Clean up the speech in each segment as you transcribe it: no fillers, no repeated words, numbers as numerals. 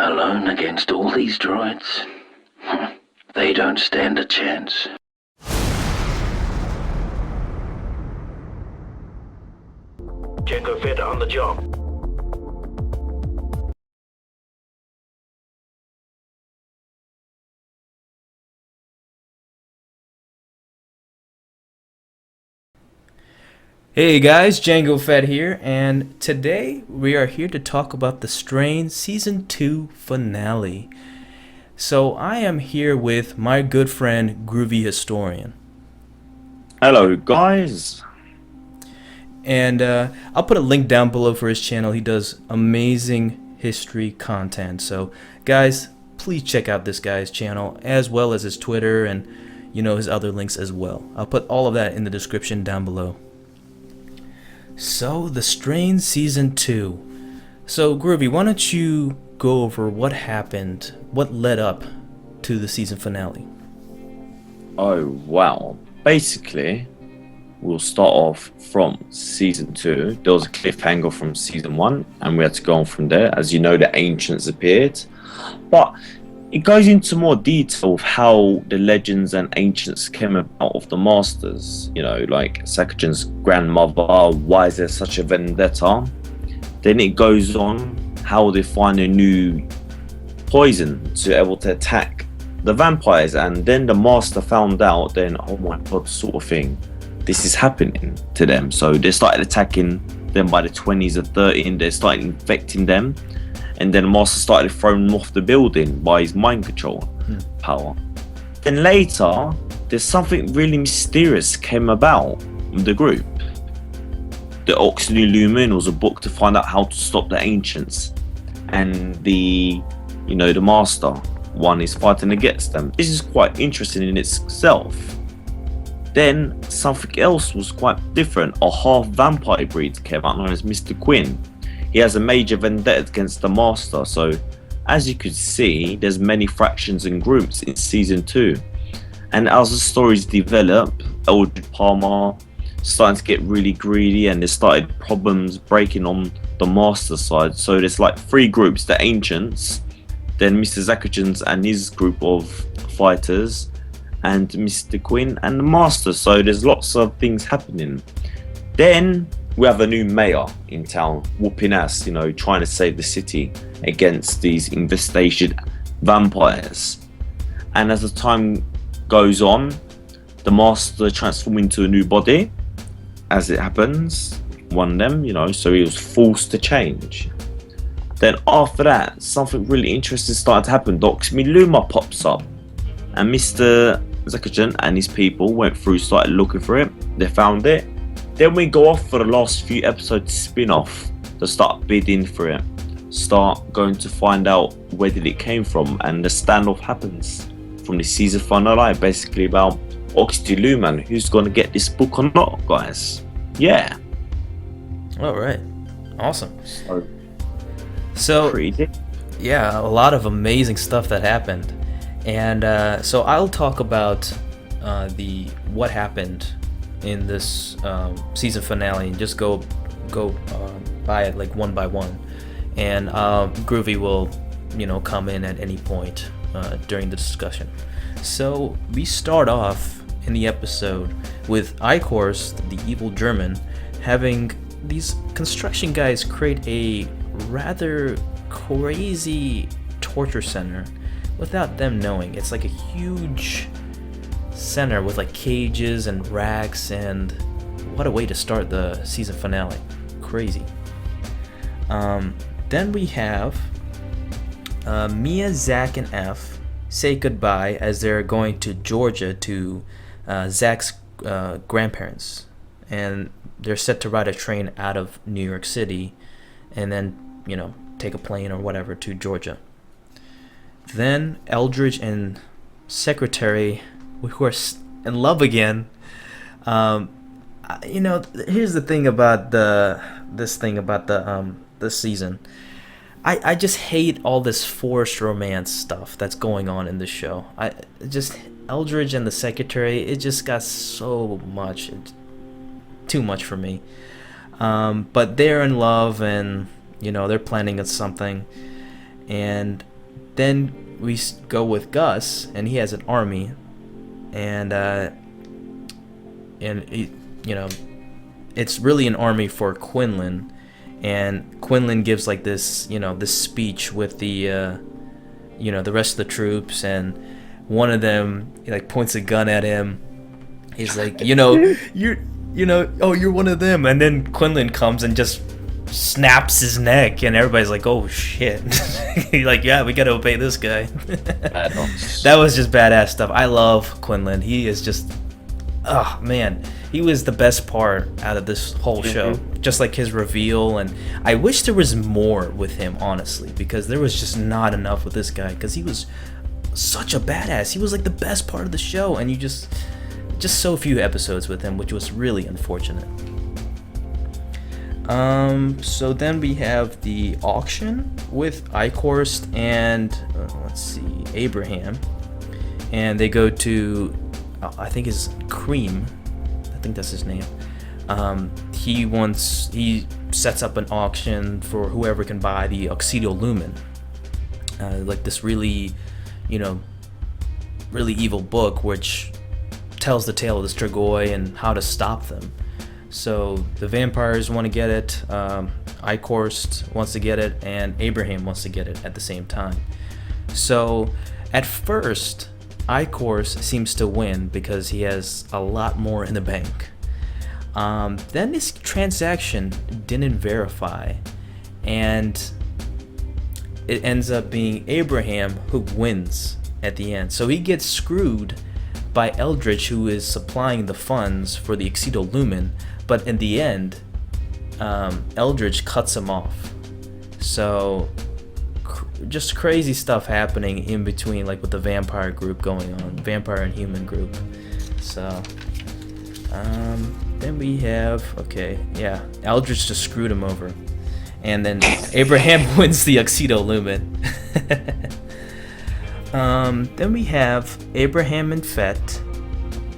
Alone against all these droids? They don't stand a chance. Django Fett on the job. Hey guys, Django Fett here, and today we are here to talk about the Strain Season 2 finale. So I am here with my good friend Groovy Historian. Hello, guys. And I'll put a link down below for his channel. He does amazing history content. So guys, please check out this guy's channel as well as his Twitter and his other links as well. I'll put all of that in the description down below. So, The Strain Season 2. So, Groovy, why don't you go over what happened, what led up to the season finale? Oh, wow. Basically, we'll start off from Season 2. There was a cliffhanger from Season 1, and we had to go on from there. As you know, the Ancients appeared. But it goes into more detail of how the legends and ancients came about of the masters. Like Sakajan's grandmother, why is there such a vendetta? Then it goes on how they find a new poison to be able to attack the vampires, and then the master found out, then oh my god, sort of thing, this is happening to them. So they started attacking them by the 20s or 30s, they started infecting them. And then the master started throwing them off the building by his mind control power. Then later, there's something really mysterious came about with the group. The Oxley Lumen was a book to find out how to stop the ancients, and the master one is fighting against them. This is quite interesting in itself. Then something else was quite different. A half vampire breed came out known as Mr. Quinn. He has a major vendetta against the master. So as you could see, there's many fractions and groups in season 2, and as the stories develop, Eldred Palmer starting to get really greedy, and there started problems breaking on the master side. So there's like 3 groups: the ancients, then Mr. Zakajan's and his group of fighters, and Mr. Quinn and the master. So there's lots of things happening. Then we have a new mayor in town, whooping ass, trying to save the city against these infested vampires. And as the time goes on, the master transforms into a new body. As it happens, one of them, so he was forced to change. Then after that, something really interesting started to happen. Doxmy Luma pops up, and Mr. Zakajan and his people went through, started looking for it. They found it. Then we go off for the last few episodes spin-off to start bidding for it, start going to find out where did it came from, and the standoff happens from the season finale, basically about Oxley Lumen, who's going to get this book or not, guys. Yeah. All right. Awesome. So Pretty yeah, a lot of amazing stuff that happened, and so I'll talk about the what happened in this season finale, and just go by it like one by one, and Groovy will come in at any point during the discussion. So we start off in the episode with Eichhorst, the evil German, having these construction guys create a rather crazy torture center without them knowing. It's like a huge center with like cages and racks, and what a way to start the season finale. Crazy. Then we have Mia, Zach, and F say goodbye as they're going to Georgia to Zach's grandparents, and they're set to ride a train out of New York City and then take a plane or whatever to Georgia. Then Eldridge and Secretary, who are in love again. Here's the thing about this season. I just hate all this forced romance stuff that's going on in this show. Eldridge and the Secretary, it just got so much, too much for me. But they're in love, and they're planning something. And then we go with Gus, and he has an army, and he, it's really an army for Quinlan, and Quinlan gives like this, this speech with the, the rest of the troops, and one of them like points a gun at him. He's like, you're one of them, and then Quinlan comes and just snaps his neck, and everybody's like, oh shit. Like, yeah, we gotta obey this guy. That was just badass stuff. I love Quinlan. He is just, oh man, he was the best part out of this whole show. Just like his reveal, and I wish there was more with him, honestly, because there was just not enough with this guy, because he was such a badass. He was like the best part of the show, and you just so few episodes with him, which was really unfortunate. So then we have the auction with Eichhorst and Abraham, and they go to I think is Cream, I think that's his name. He sets up an auction for whoever can buy the Oxydo Lumen, like this really evil book which tells the tale of the Strigoi and how to stop them. So the vampires want to get it, Eichhorst wants to get it, and Abraham wants to get it at the same time. So at first, Eichhorst seems to win because he has a lot more in the bank. Then this transaction didn't verify, and it ends up being Abraham who wins at the end. So he gets screwed by Eldritch, who is supplying the funds for the Oxydo Lumen, but in the end, Eldritch cuts him off. So just crazy stuff happening in between, like with the vampire group going on, vampire and human group. So then we have, Eldritch just screwed him over, and then Abraham wins the Oxydo Lumen. Then we have Abraham and Fett.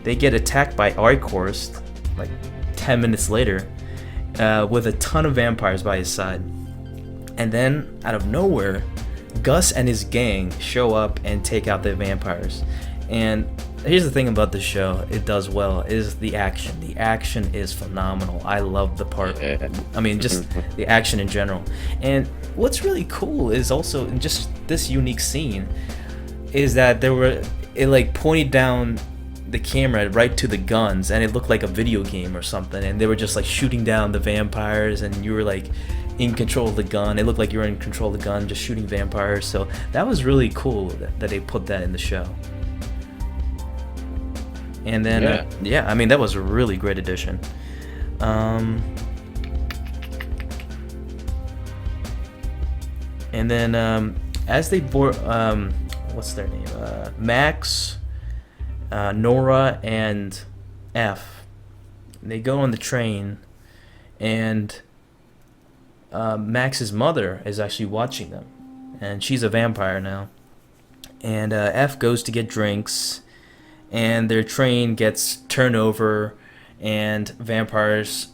They get attacked by Eichhorst like 10 minutes later, with a ton of vampires by his side. And then out of nowhere, Gus and his gang show up and take out the vampires. And here's the thing about this show, it does well, is the action. The action is phenomenal. I love the part. I mean, just the action in general. And what's really cool is also in just this unique scene is that it like pointed down the camera right to the guns, and it looked like a video game or something, and they were just like shooting down the vampires, and you were like in control of the gun. It looked like you were in control of the gun, just shooting vampires. So that was really cool that they put that in the show. And then I mean, that was a really great addition. And then as they board, what's their name? Max, Nora, and F. They go on the train, and Max's mother is actually watching them, and she's a vampire now. And F goes to get drinks, and their train gets turned over, and vampires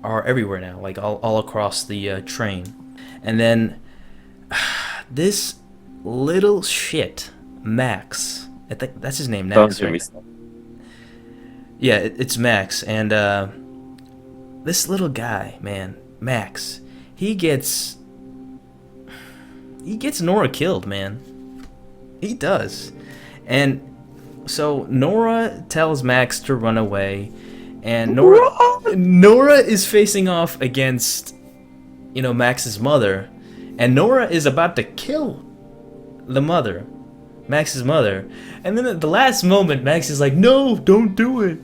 are everywhere now, like all across the train. And then this little shit, Max, I think that's his name, Max, right? Yeah, it's Max, and this little guy, man, Max, he gets Nora killed, man. He does. And so Nora tells Max to run away, and Nora is facing off against, Max's mother, and Nora is about to kill the mother, Max's mother. And then at the last moment, Max is like, no, don't do it.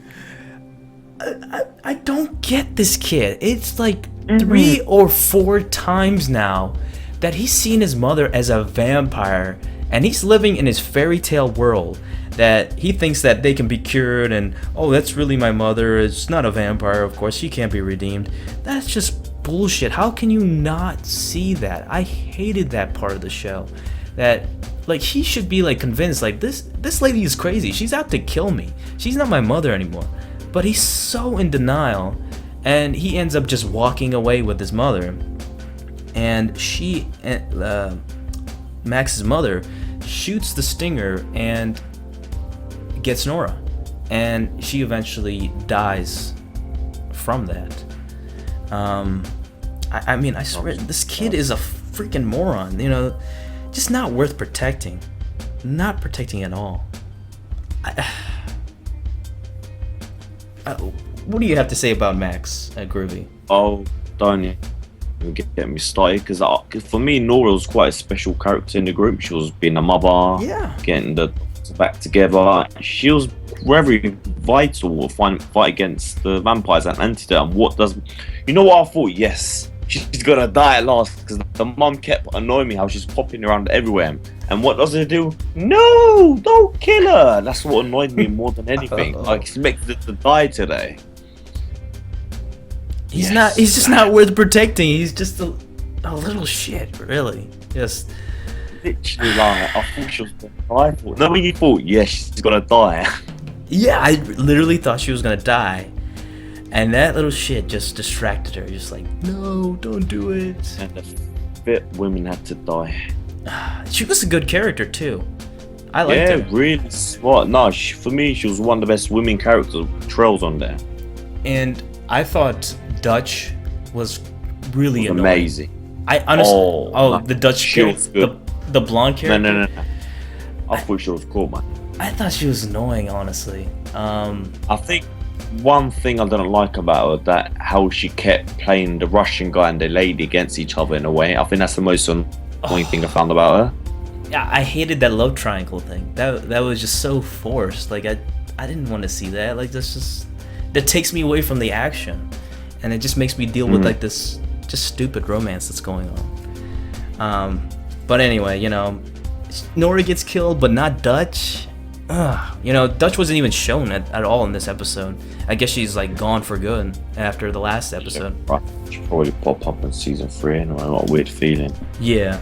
I don't get this kid. It's like 3 or 4 times now that he's seen his mother as a vampire, and he's living in his fairy tale world that he thinks that they can be cured, and that's really my mother. It's not a vampire, of course, she can't be redeemed. That's just bullshit. How can you not see that? I hated that part of the show. That like he should be like convinced, like this lady is crazy. She's out to kill me. She's not my mother anymore. But he's so in denial, and he ends up just walking away with his mother. And she Max's mother, shoots the stinger and gets Nora, and she eventually dies from that. I mean, I swear, this kid is a freaking moron. You know, just not worth protecting. Not protecting at all. What do you have to say about Max at Groovy? Oh, don't even get me started, because for me, Nora was quite a special character in the group. She was being a mother, Yeah. getting the back together. She was very vital to fight against the vampires and antidote. And what does, you know what I thought? Yes, she's gonna die at last, because the mum kept annoying me how she's popping around everywhere. And what does it do? No, don't kill her. That's what annoyed me more than anything. I expected to die today. He's Yes. not. He's just not worth protecting. He's just a little shit, really. Just. Literally, like, I thought she was gonna die. No, you thought, yes, she's gonna die. Yeah, I literally thought she was gonna die, and that little shit just distracted her. Just like, no, don't do it. And the fit women had to die. She was a good character too. I liked Yeah, her. really smart. No, for me, she was one of the best women characters. Trails on there. And I thought Dutch was really annoying. Amazing. I honestly. Oh, The Dutch she was character, the blonde No, character. no. I thought she was cool, man. I thought she was annoying, honestly. I think one thing I didn't like about her, that how she kept playing the Russian guy and the lady against each other in a way. I think that's the most annoying thing I found about her. Yeah, I hated that love triangle thing. That was just so forced. Like I didn't want to see that. Like that takes me away from the action, and it just makes me deal with like this just stupid romance that's going on. But anyway, you know, Nora gets killed, but not Dutch. You know, Dutch wasn't even shown at all in this episode. I guess she's like gone for good after the last episode. Right. She'll probably pop up in season 3 anyway. What a weird feeling. Yeah,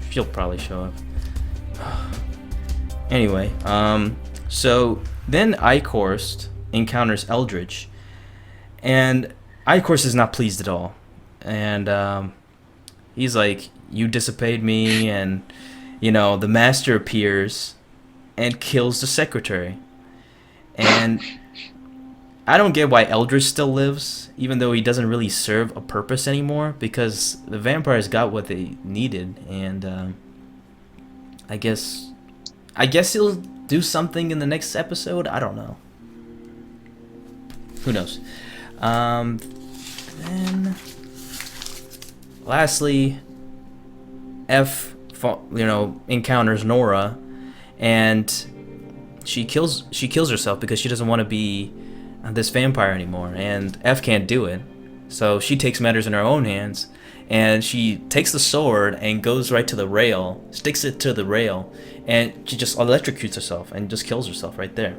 she'll probably show up. Anyway, so then Eichhorst encounters Eldridge, and Eichhorst is not pleased at all, and he's like, "You disobeyed me," and you know, the Master appears and kills the secretary, and I don't get why Eldridge still lives, even though he doesn't really serve a purpose anymore, because the vampires got what they needed, and I guess he'll do something in the next episode. I don't know. Who knows? Then, lastly, encounters Nora, and she kills herself because she doesn't want to be this vampire anymore, and F can't do it, so she takes matters in her own hands, and she takes the sword and goes right to the rail, sticks it to the rail, and she just electrocutes herself and just kills herself right there.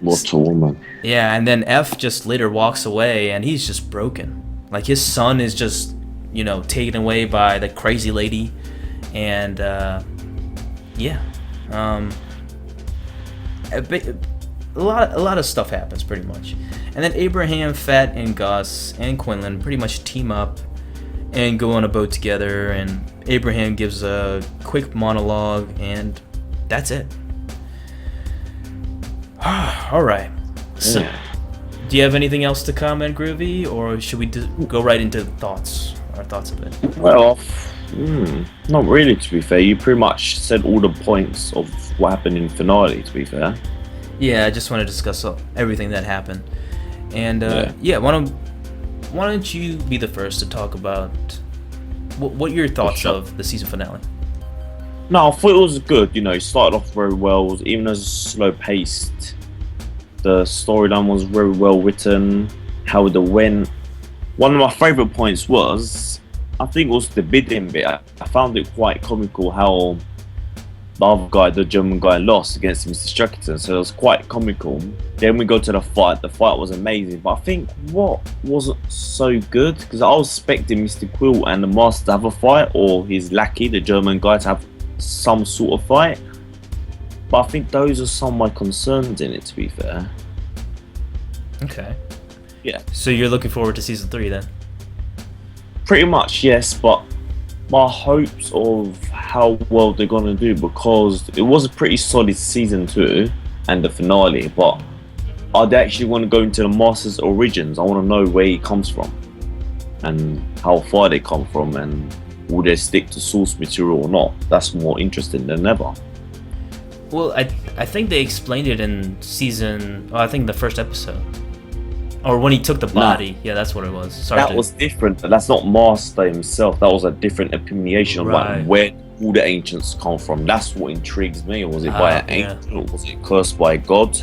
What a woman. Yeah, and then F just later walks away, and he's just broken. Like, his son is just, you know, taken away by the crazy lady, and yeah, a lot of stuff happens pretty much, and then Abraham, Fett, and Gus and Quinlan pretty much team up and go on a boat together, and Abraham gives a quick monologue, and that's it. All right. So, do you have anything else to comment, Groovy, or should we go right into our thoughts of it? Well, not really, to be fair. You pretty much said all the points of what happened in finale, to be fair. Yeah, I just want to discuss everything that happened, and why don't you be the first to talk about what your thoughts of the season finale? No, I thought it was good. You know, it started off very well, even as slow paced. The storyline was very well written. How it went. One of my favourite points was, I think it was the bidding bit. I found it quite comical how the other guy, the German guy, lost against Mr. Struckerton, so it was quite comical. Then we go to the fight. The fight was amazing, but I think what wasn't so good, because I was expecting Mr. Quill and the Master to have a fight, or his lackey, the German guy, to have some sort of fight. But I think those are some of my concerns in it, to be fair. Okay. Yeah. So you're looking forward to season 3 then? Pretty much, yes, but my hopes of how well they're gonna do, because it was a pretty solid season 2 and the finale, but are they actually want to go into the Master's origins? I want to know where he comes from and how far they come from, and will they stick to source material or not? That's more interesting than ever. Well, I think they explained it in season. Oh, I think the first episode, or when he took the body. Yeah, that's what it was. That was different. But that's not Master himself. That was a different opinionation of Right. like where all the ancients come from. That's what intrigues me. Was it by an yeah. angel? Or was it cursed by God?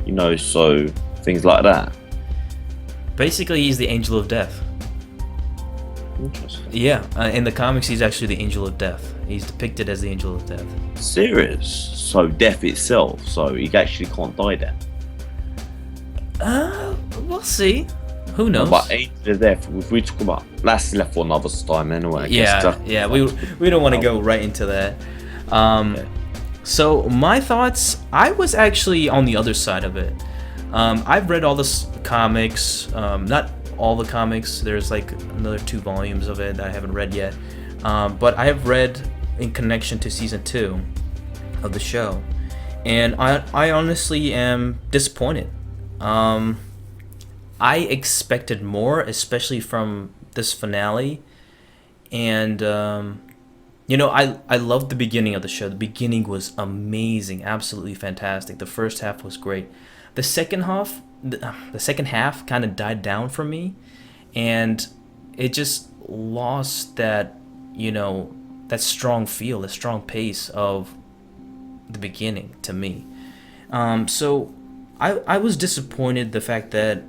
You know, so things like that. Basically, he's the angel of death. Interesting. Yeah, in the comics, he's actually the angel of death. He's depicted as the angel of death. Serious. So death itself. So he actually can't die then. We'll see. Who knows? But angel of death. If we talk about, that's left for another time anyway. I guess. Yeah. We don't want to go right into that. So my thoughts, I was actually on the other side of it. I've read all the comics, not all the comics. There's like another 2 volumes of it that I haven't read yet. But I have read in connection to season 2 of the show, and I honestly am disappointed. I expected more, especially from this finale, and I loved the beginning of the show. The beginning was amazing, absolutely fantastic. The first half was great. The second half kind of died down for me, and it just lost that that strong feel, the strong pace of the beginning to me. So I was disappointed the fact that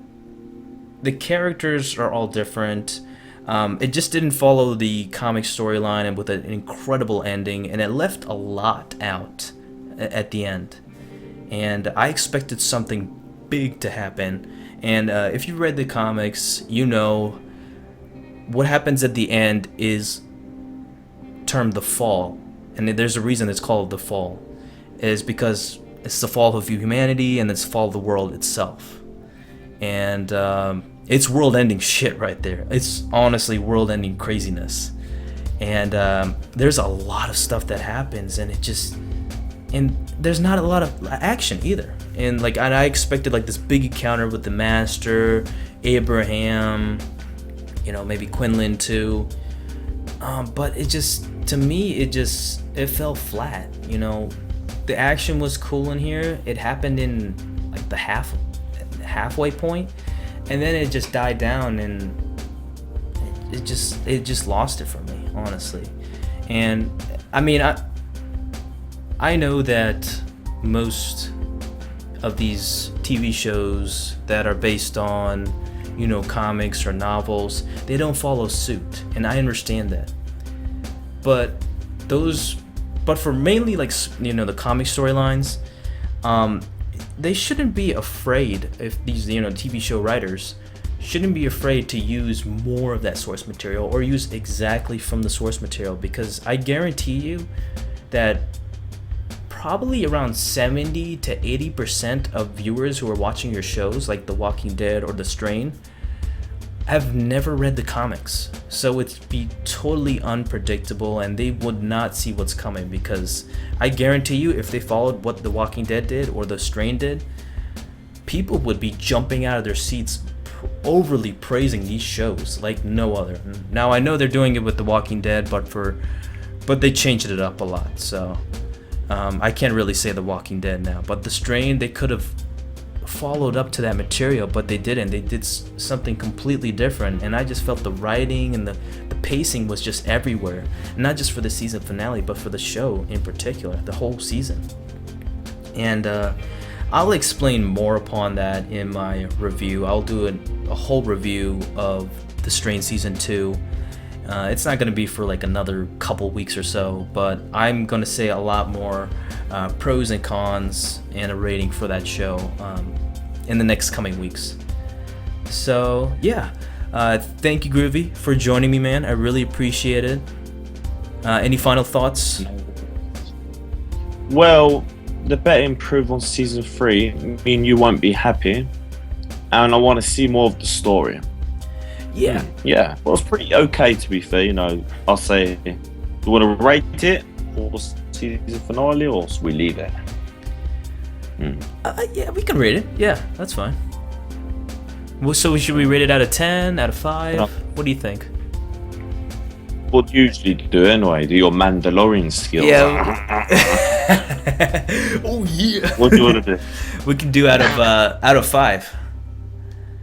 the characters are all different. It just didn't follow the comic storyline, and with an incredible ending, and it left a lot out at the end. And I expected something big to happen. And if you read the comics, you know what happens at the end is termed the fall. And there's a reason it's called the fall. Is because it's the fall of humanity and it's the fall of the world itself. And it's world-ending shit right there. It's honestly world-ending craziness. And there's a lot of stuff that happens, and there's not a lot of action either. And I expected like this big encounter with the Master, Abraham, maybe Quinlan too. But to me, it fell flat. The action was cool in here. It happened in like the halfway point, and then it just died down, and it just lost it for me, honestly. And I mean, I know that most of these TV shows that are based on comics or novels, they don't follow suit, and I understand that. But for mainly the comic storylines, they shouldn't be afraid, if these TV show writers shouldn't be afraid to use more of that source material, or use exactly from the source material, because I guarantee you that probably around 70 to 80% of viewers who are watching your shows like The Walking Dead or The Strain have never read the comics. So it'd be totally unpredictable, and they would not see what's coming, because I guarantee you if they followed what The Walking Dead did or The Strain did, people would be jumping out of their seats overly praising these shows like no other. Now I know they're doing it with The Walking Dead, but they changed it up a lot, so I can't really say The Walking Dead now. But The Strain, they could have followed up to that material, but they didn't. They did something completely different, and I just felt the writing and the pacing was just everywhere, not just for the season finale, but for the show in particular, the whole season. And I'll explain more upon that in my review. I'll do a whole review of The Strain season 2. It's not going to be for like another couple weeks or so, but I'm going to say a lot more pros and cons and a rating for that show in the next coming weeks. So yeah, thank you, Groovy, for joining me, man. I really appreciate it. Any final thoughts? Well, the better improve on season 3. I mean, you won't be happy, and I want to see more of the story. Yeah. Yeah, well, it's pretty okay to be fair. You know, I'll say, you want to rate it for the season finale, or should we leave it? Yeah, we can rate it. Yeah, that's fine. Well, so should we rate it out of 10, out of 5? No. What do you think? What do you usually do anyway? Do your Mandalorian skills? Yeah. Oh yeah. What do you want to do? We can do out of 5.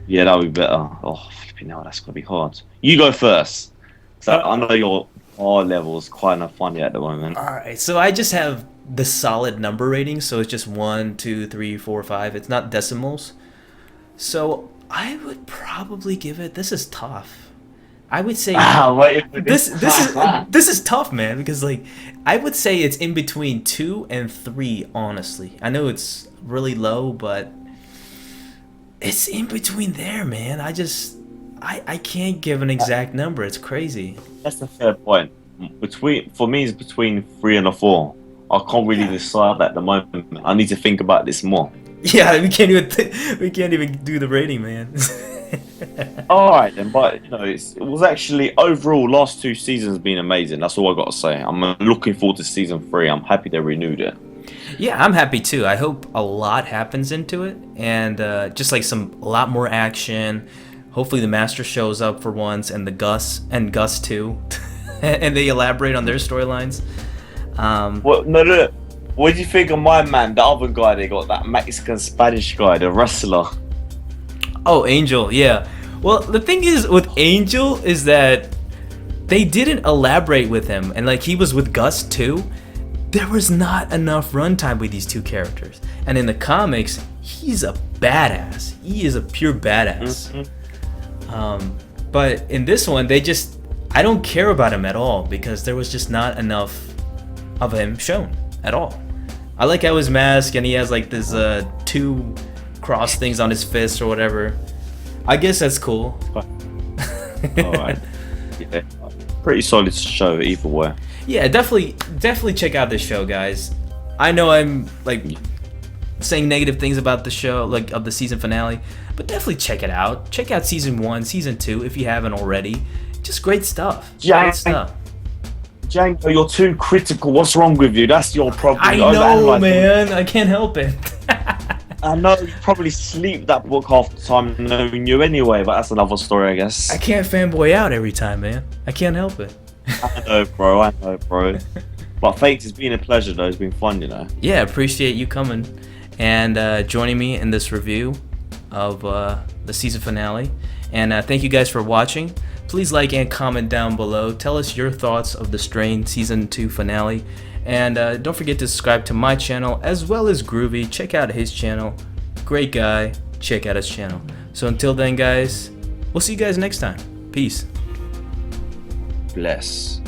Yeah, that would be better. Oh, flipping hell, that's gonna be hard. You go first. So I know your R level is quite enough funny at the moment. All right. So I just have the solid number rating, so it's just 1, 2, 3, 4, 5. It's not decimals. So I would probably give it. This is tough. I would say this is tough, man, because like I would say it's in between 2 and 3. Honestly, I know it's really low, but it's in between there, man. I can't give an exact number. It's crazy. That's a fair point. For me, it's between 3 and a 4. I can't really decide at the moment. I need to think about this more. Yeah, we can't even do the rating, man. All right then, but you know, it was actually overall last 2 seasons been amazing. That's all I got to say. I'm looking forward to season 3. I'm happy they renewed it. Yeah, I'm happy too. I hope a lot happens into it, and just like a lot more action. Hopefully the Master shows up for once, and Gus too, and they elaborate on their storylines. Well, no. What do you think of my man, the other guy they got, that Mexican Spanish guy, the wrestler? Oh, Angel, yeah. Well, the thing is with Angel is that they didn't elaborate with him, and like he was with Gus too. There was not enough runtime with these 2 characters, and in the comics, he's a badass. He is a pure badass. But in this one, I don't care about him at all because there was just not enough of him shown at all. I like how his mask and he has like this 2 cross things on his fist or whatever. I guess that's cool. Alright. Yeah. Pretty solid show either way. Yeah, definitely check out this show, guys. I know I'm like saying negative things about the show, like of the season finale, but definitely check it out. Check out season 1, season 2 if you haven't already. Just great stuff. Great stuff. Django, you're too critical. What's wrong with you? That's your problem. I know, man. I can't help it. I know you probably sleep that book half the time knowing you anyway, but that's another story, I guess. I can't fanboy out every time, man. I can't help it. I know, bro. But Fate, it's been a pleasure, though. It's been fun, you know. Yeah, appreciate you coming and joining me in this review of the season finale. And thank you guys for watching. Please like and comment down below. Tell us your thoughts of the Strain Season 2 finale. And don't forget to subscribe to my channel as well as Groovy. Check out his channel. Great guy. Check out his channel. So until then, guys, we'll see you guys next time. Peace. Bless.